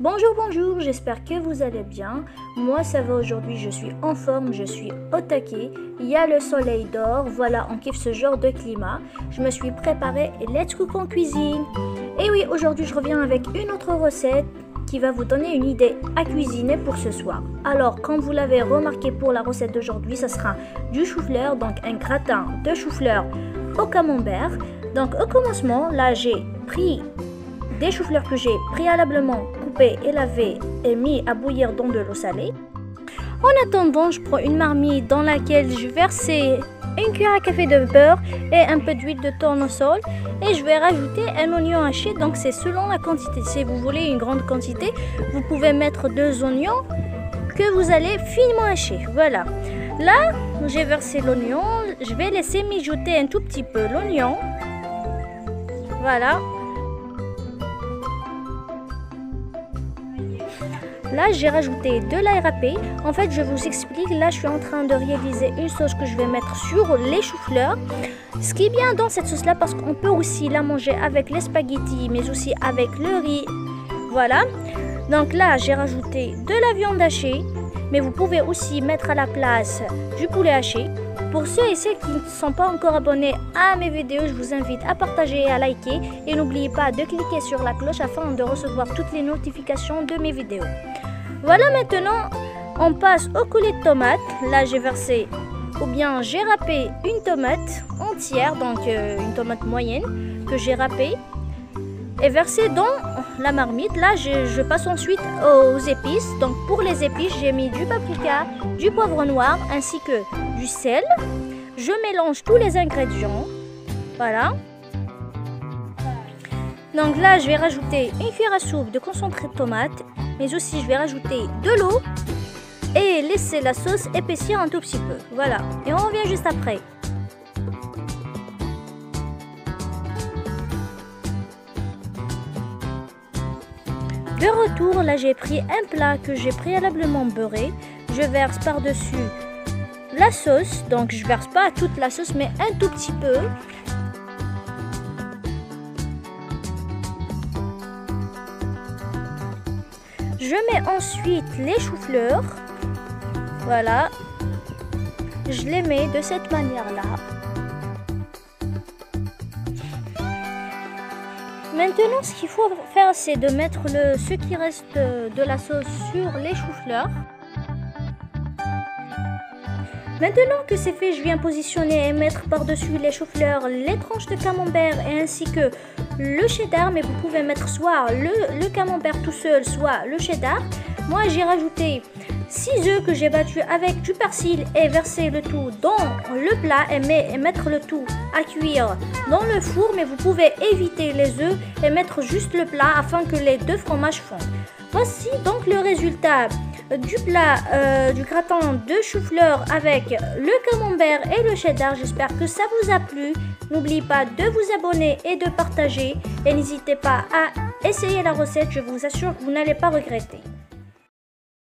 Bonjour, bonjour, j'espère que vous allez bien. Moi ça va aujourd'hui, je suis en forme, je suis au taquet. Il y a le soleil dehors, voilà, on kiffe ce genre de climat. Je me suis préparée et let's cook en cuisine. Et oui, aujourd'hui je reviens avec une autre recette qui va vous donner une idée à cuisiner pour ce soir. Alors, comme vous l'avez remarqué pour la recette d'aujourd'hui, ça sera du chou-fleur, donc un gratin de chou-fleur au camembert. Donc au commencement, là j'ai pris des choux-fleurs que j'ai préalablement coupés et lavés et mis à bouillir dans de l'eau salée. En attendant, je prends une marmite dans laquelle je verse une cuillère à café de beurre et un peu d'huile de tournesol et je vais rajouter un oignon haché, donc c'est selon la quantité. Si vous voulez une grande quantité, vous pouvez mettre 2 oignons que vous allez finement hacher. Voilà. Là, j'ai versé l'oignon, je vais laisser mijoter un tout petit peu l'oignon. Voilà. Là, j'ai rajouté de l'ail râpé. En fait, je vous explique. Là, je suis en train de réaliser une sauce que je vais mettre sur les choux-fleurs. Ce qui est bien dans cette sauce-là, parce qu'on peut aussi la manger avec les spaghettis, mais aussi avec le riz. Voilà. Donc là, j'ai rajouté de la viande hachée, mais vous pouvez aussi mettre à la place du poulet haché. Pour ceux et celles qui ne sont pas encore abonnés à mes vidéos, je vous invite à partager et à liker. Et n'oubliez pas de cliquer sur la cloche afin de recevoir toutes les notifications de mes vidéos. Voilà, maintenant, on passe au coulis de tomate. Là, j'ai versé, ou bien j'ai râpé une tomate entière, donc une tomate moyenne que j'ai râpée et versée dans la marmite. Là, je passe ensuite aux épices. Donc, pour les épices, j'ai mis du paprika, du poivre noir ainsi que du sel. Je mélange tous les ingrédients. Voilà. Donc là, je vais rajouter une cuillère à soupe de concentré de tomate, mais aussi je vais rajouter de l'eau et laisser la sauce épaissir un tout petit peu. Voilà. Et on revient juste après. De retour, là j'ai pris un plat que j'ai préalablement beurré. Je verse par-dessus la sauce. Donc je verse pas toute la sauce, mais un tout petit peu. Je mets ensuite les choux-fleurs. Voilà. Je les mets de cette manière-là. Maintenant, ce qu'il faut faire, c'est de mettre ce qui reste de la sauce sur les choux-fleurs. Maintenant que c'est fait, je viens positionner et mettre par-dessus les choux-fleurs les tranches de camembert et ainsi que le cheddar. Mais vous pouvez mettre soit le camembert tout seul, soit le cheddar. Moi, j'ai rajouté 6 œufs que j'ai battus avec du persil et versé le tout dans le plat et mettre le tout à cuire dans le four. Mais vous pouvez éviter les œufs et mettre juste le plat afin que les deux fromages fondent. Voici donc le résultat du plat du gratin de chou-fleur avec le camembert et le cheddar. J'espère que ça vous a plu. N'oubliez pas de vous abonner et de partager. Et n'hésitez pas à essayer la recette. Je vous assure que vous n'allez pas regretter.